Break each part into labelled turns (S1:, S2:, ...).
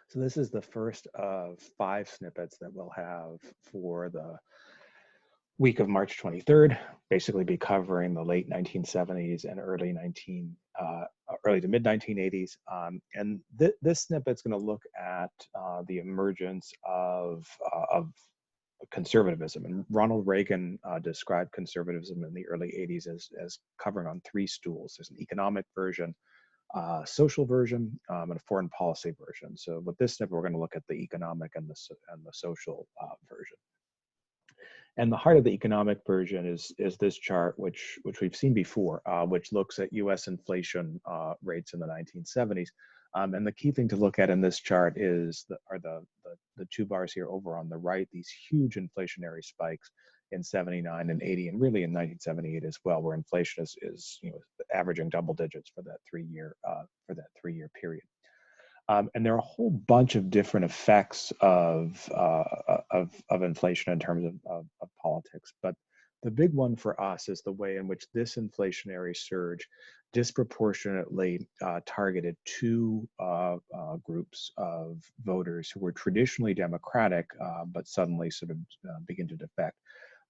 S1: So this is the first of 5 snippets that we'll have for the week of March 23rd, basically be covering the late 1970s and early to mid 1980s. And this snippet's going to look at the emergence of conservatism. And Ronald Reagan described conservatism in the early 80s as covering on 3 stools. There's an economic version, social version, and a foreign policy version. So with this snippet, we're going to look at the economic and the social version. And the heart of the economic version is this chart, which we've seen before, which looks at U.S. inflation rates in the 1970s. And the key thing to look at in this chart are the 2 bars here over on the right, these huge inflationary spikes in 79 and 80, and really in 1978 as well, where inflation is averaging double digits for that 3-year period. And there are a whole bunch of different effects of inflation in terms of politics. But the big one for us is the way in which this inflationary surge disproportionately targeted 2 groups of voters who were traditionally Democratic, but suddenly sort of begin to defect.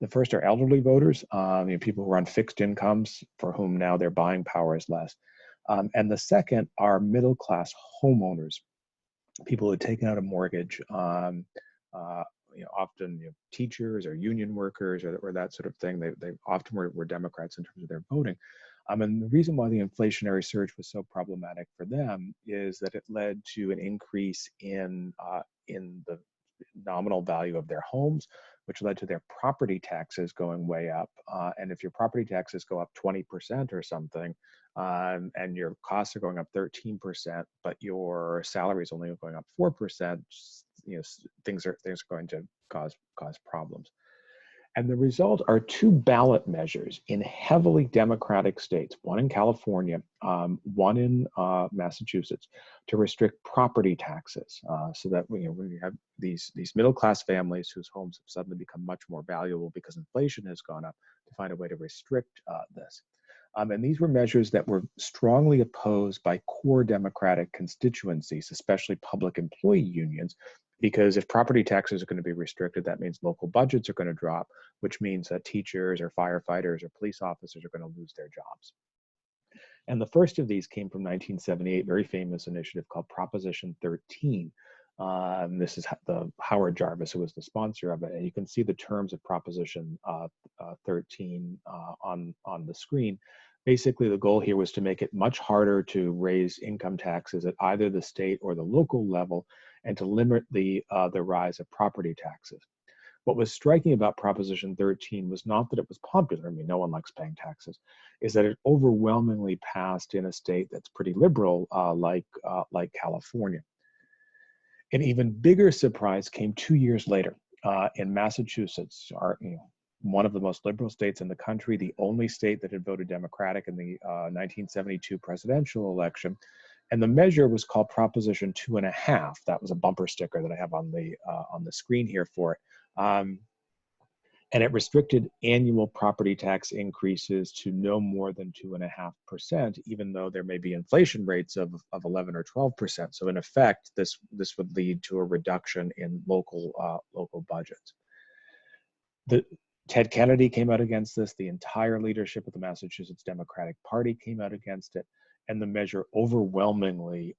S1: The first are elderly voters, people who are on fixed incomes for whom now their buying power is less. And the second are middle-class homeowners, people who had taken out a mortgage, often teachers or union workers or that sort of thing. They often were Democrats in terms of their voting. And the reason why the inflationary surge was so problematic for them is that it led to an increase in the nominal value of their homes, which led to their property taxes going way up. And if your property taxes go up 20% or something, and your costs are going up 13%, but your salary is only going up 4%, things are going to cause problems. And the result are 2 ballot measures in heavily Democratic states, one in California, one in Massachusetts, to restrict property taxes, so that when you have these middle-class families whose homes have suddenly become much more valuable because inflation has gone up, to find a way to restrict this. And these were measures that were strongly opposed by core Democratic constituencies, especially public employee unions, because if property taxes are going to be restricted, that means local budgets are going to drop, which means that teachers or firefighters or police officers are going to lose their jobs. And the first of these came from 1978, very famous initiative called Proposition 13. This is the Howard Jarvis, who was the sponsor of it. And you can see the terms of Proposition 13 on the screen. Basically, the goal here was to make it much harder to raise income taxes at either the state or the local level, and to limit the rise of property taxes. What was striking about Proposition 13 was not that it was popular. I mean, no one likes paying taxes. Is that it overwhelmingly passed in a state that's pretty liberal, like California. An even bigger surprise came 2 years later in Massachusetts, one of the most liberal states in the country, the only state that had voted Democratic in the 1972 presidential election. And the measure was called Proposition 2.5. That was a bumper sticker that I have on the screen here for it. And it restricted annual property tax increases to no more than 2.5%, even though there may be inflation rates of 11 or 12%. So in effect, this would lead to a reduction in local budgets. Ted Kennedy came out against this. The entire leadership of the Massachusetts Democratic Party came out against it, and the measure overwhelmingly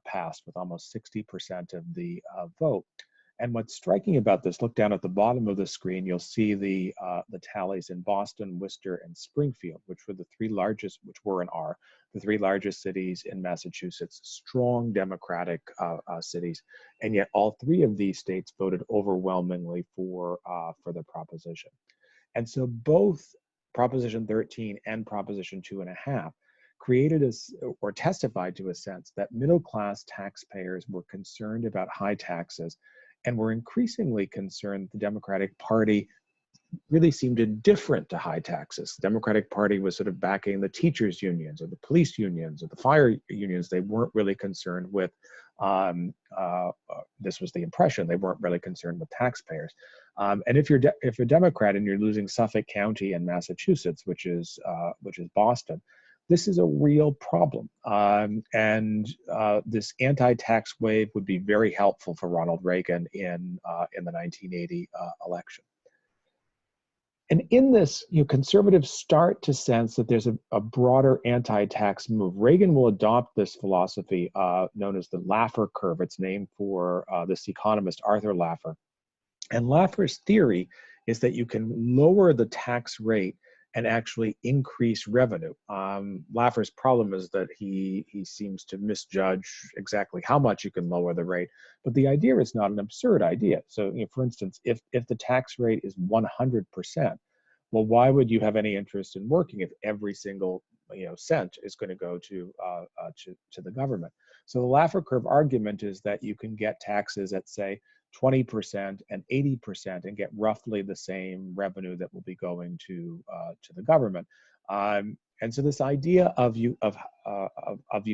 S1: passed with almost 60% of the vote. And what's striking about this, look down at the bottom of the screen, you'll see the tallies in Boston, Worcester, and Springfield, which were the 3 largest, the 3 largest cities in Massachusetts, strong Democratic cities. And yet all 3 of these states voted overwhelmingly for the proposition. And so both Proposition 13 and Proposition 2.5 created or testified to a sense that middle-class taxpayers were concerned about high taxes, and were increasingly concerned the Democratic Party really seemed indifferent to high taxes. The Democratic Party was sort of backing the teachers' unions or the police unions or the fire unions. They weren't really concerned with, this was the impression, they weren't really concerned with taxpayers. And if you're a Democrat and you're losing Suffolk County and Massachusetts, which is Boston, this is a real problem. This anti-tax wave would be very helpful for Ronald Reagan in the 1980 election. And in this, conservatives start to sense that there's a broader anti-tax move. Reagan will adopt this philosophy known as the Laffer Curve. It's named for this economist, Arthur Laffer. And Laffer's theory is that you can lower the tax rate and actually increase revenue. Laffer's problem is that he seems to misjudge exactly how much you can lower the rate, but the idea is not an absurd idea. So, for instance, if the tax rate is 100%, well, why would you have any interest in working if every single cent is going to go to the government? So the Laffer curve argument is that you can get taxes at, say, 20% and 80% and get roughly the same revenue that will be going to the government. And so this idea of you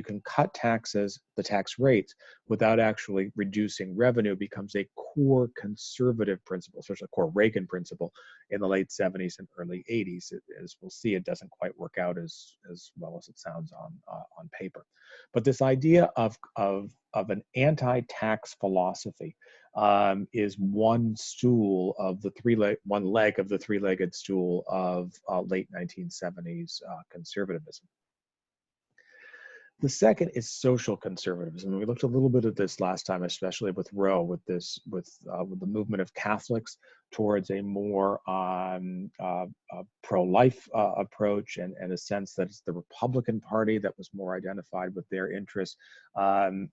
S1: can cut taxes, the tax rates, without actually reducing revenue becomes a core conservative principle, especially a core Reagan principle in the late 70s and early 80s. As we'll see, it doesn't quite work out as well as it sounds on paper. But this idea of an anti-tax philosophy is one stool of the one leg of the three-legged stool of late 1970s conservatism. The second is social conservatism. We looked a little bit at this last time, especially with Roe, with the movement of Catholics towards a more pro-life approach, and a sense that it's the Republican Party that was more identified with their interests. In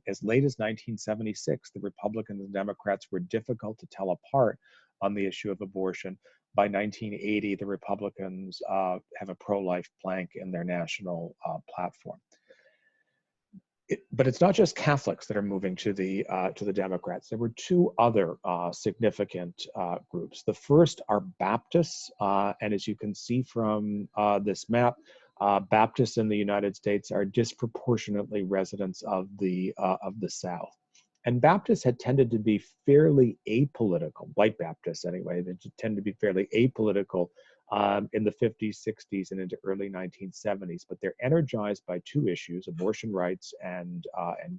S1: as late as 1976, the Republicans and Democrats were difficult to tell apart on the issue of abortion. By 1980, the Republicans have a pro-life plank in their national platform. But it's not just Catholics that are moving to the Democrats. There were two other significant groups. The first are Baptists, and as you can see from this map, Baptists in the United States are disproportionately residents of the South. And Baptists had tended to be fairly apolitical, white Baptists anyway, they tend to be fairly apolitical in the 50s, 60s, and into early 1970s. But they're energized by two issues, abortion rights and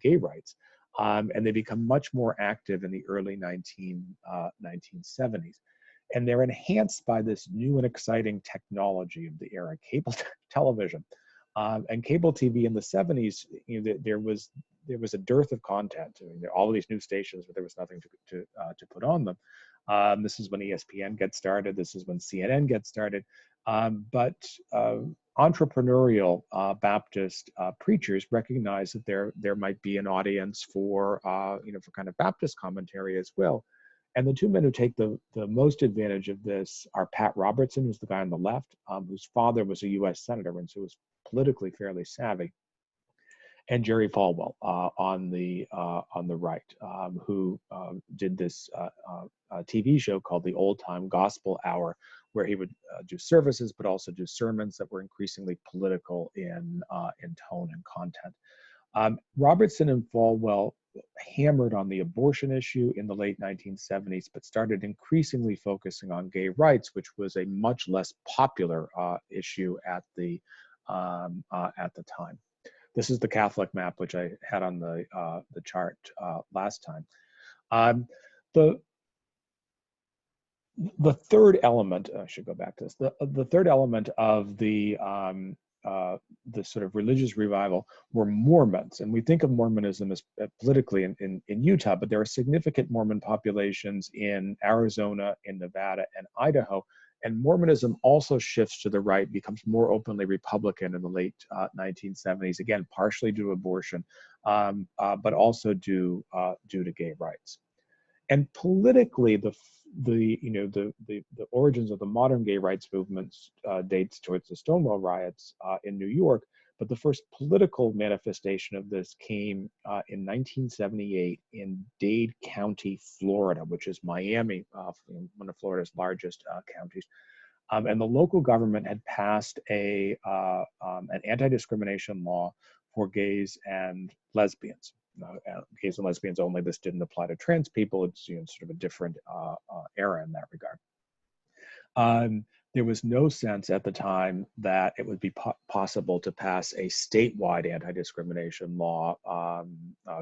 S1: gay rights. And they become much more active in the early 1970s. And they're enhanced by this new and exciting technology of the era, cable television. And cable TV in the 70s, there was a dearth of content. I mean, all of these new stations, but there was nothing to put on them. This is when ESPN gets started. This is when CNN gets started. But entrepreneurial Baptist preachers recognized that there might be an audience for for kind of Baptist commentary as well. And the two men who take the most advantage of this are Pat Robertson, who's the guy on the left, whose father was a U.S. senator and so was politically fairly savvy, and Jerry Falwell on the right, who did this TV show called the Old Time Gospel Hour, where he would do services but also do sermons that were increasingly political in tone and content. Robertson and Falwell hammered on the abortion issue in the late 1970s, but started increasingly focusing on gay rights, which was a much less popular issue at the time. This is the Catholic map, which I had on the chart last time. The third element, I should go back to this. The third element of the sort of religious revival were Mormons, and we think of Mormonism as politically in Utah, but there are significant Mormon populations in Arizona, in Nevada, and Idaho. And Mormonism also shifts to the right, becomes more openly Republican in the late 1970s, again, partially due to abortion, but also due to gay rights. And politically, the origins of the modern gay rights movements dates towards the Stonewall riots in New York, but the first political manifestation of this came in 1978 in Dade County, Florida, which is Miami, one of Florida's largest counties. And the local government had passed an anti-discrimination law for gays and lesbians. Gays and lesbians only. This didn't apply to trans people. It's sort of a different era in that regard. there was no sense at the time that it would be possible to pass a statewide anti-discrimination law.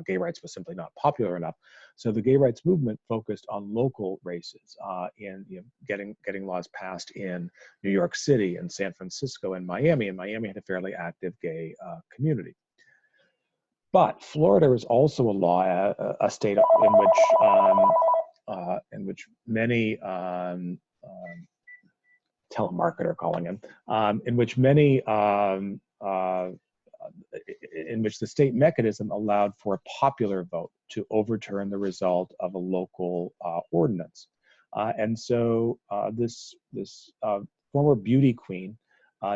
S1: Gay rights was simply not popular enough. So the gay rights movement focused on local races, in getting laws passed in New York City and San Francisco and Miami. And Miami had a fairly active gay community. But Florida is also a law, a state in which many telemarketer calling him, in which the state mechanism allowed for a popular vote to overturn the result of a local ordinance. And so this former beauty queen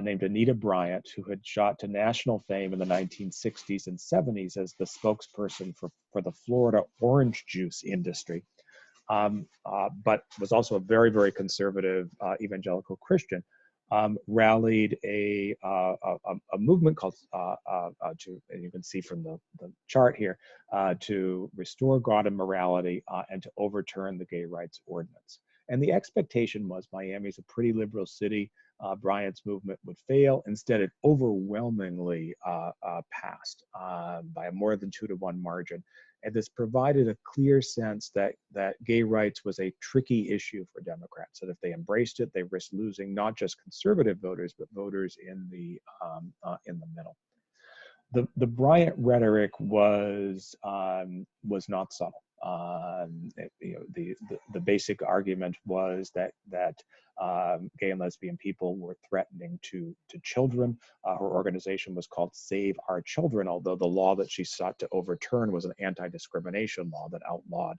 S1: named Anita Bryant, who had shot to national fame in the 1960s and 70s as the spokesperson for the Florida orange juice industry, but was also a very, very conservative evangelical Christian, rallied a movement called, and you can see from the chart here, to restore God and morality and to overturn the gay rights ordinance. And the expectation was Miami's a pretty liberal city. Bryant's movement would fail. Instead, it overwhelmingly passed by a more than 2-to-1 margin. And this provided a clear sense that gay rights was a tricky issue for Democrats, that if they embraced it, they risked losing not just conservative voters, but voters in the middle. The Bryant rhetoric was not subtle. The basic argument was that gay and lesbian people were threatening to children. Her organization was called Save Our Children, although the law that she sought to overturn was an anti-discrimination law that outlawed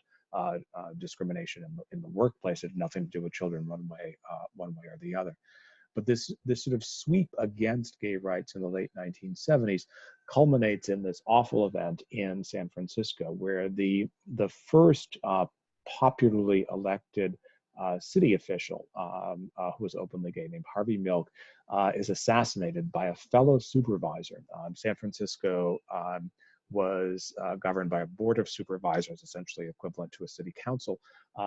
S1: discrimination in the workplace. It had nothing to do with children one way or the other. But this sort of sweep against gay rights in the late 1970s culminates in this awful event in San Francisco, where the first popularly elected city official who was openly gay, named Harvey Milk, is assassinated by a fellow supervisor. San Francisco was governed by a board of supervisors, essentially equivalent to a city council.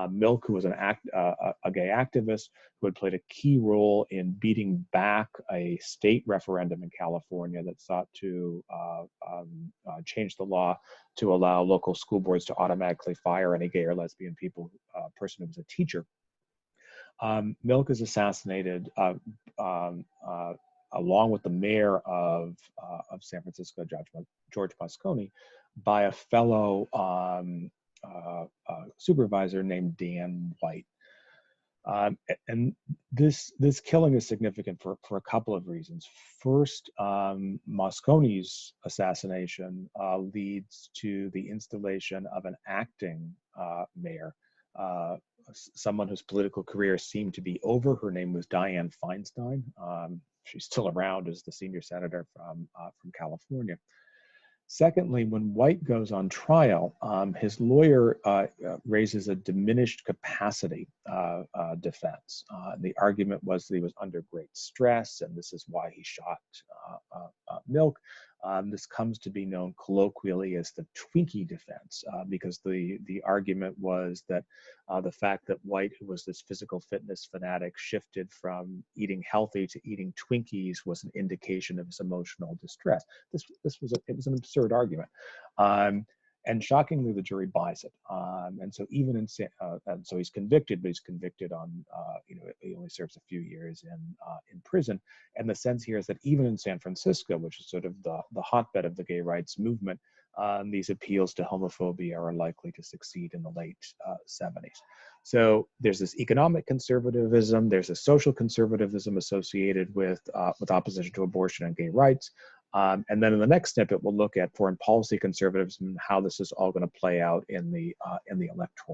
S1: Milk, who was a gay activist who had played a key role in beating back a state referendum in California that sought to change the law to allow local school boards to automatically fire any gay or lesbian person who was a teacher. Milk is assassinated along with the mayor of San Francisco, George Moscone, by a fellow supervisor named Dan White. And this killing is significant for a couple of reasons. First, Moscone's assassination leads to the installation of an acting mayor, someone whose political career seemed to be over. Her name was Dianne Feinstein. She's still around as the senior senator from California. Secondly, when White goes on trial, his lawyer raises a diminished capacity defense. The argument was that he was under great stress, and this is why he shot Milk. This comes to be known colloquially as the Twinkie defense, because the argument was that the fact that White, who was this physical fitness fanatic, shifted from eating healthy to eating Twinkies was an indication of his emotional distress. It was an absurd argument. And shockingly, the jury buys it. And so and so he's convicted, but he's convicted on, he only serves a few years in prison. And the sense here is that even in San Francisco, which is sort of the hotbed of the gay rights movement, these appeals to homophobia are likely to succeed in the late 70s. So there's this economic conservatism, there's a social conservatism associated with opposition to abortion and gay rights. And then in the next snippet, we'll look at foreign policy conservatism and how this is all going to play out in the electoral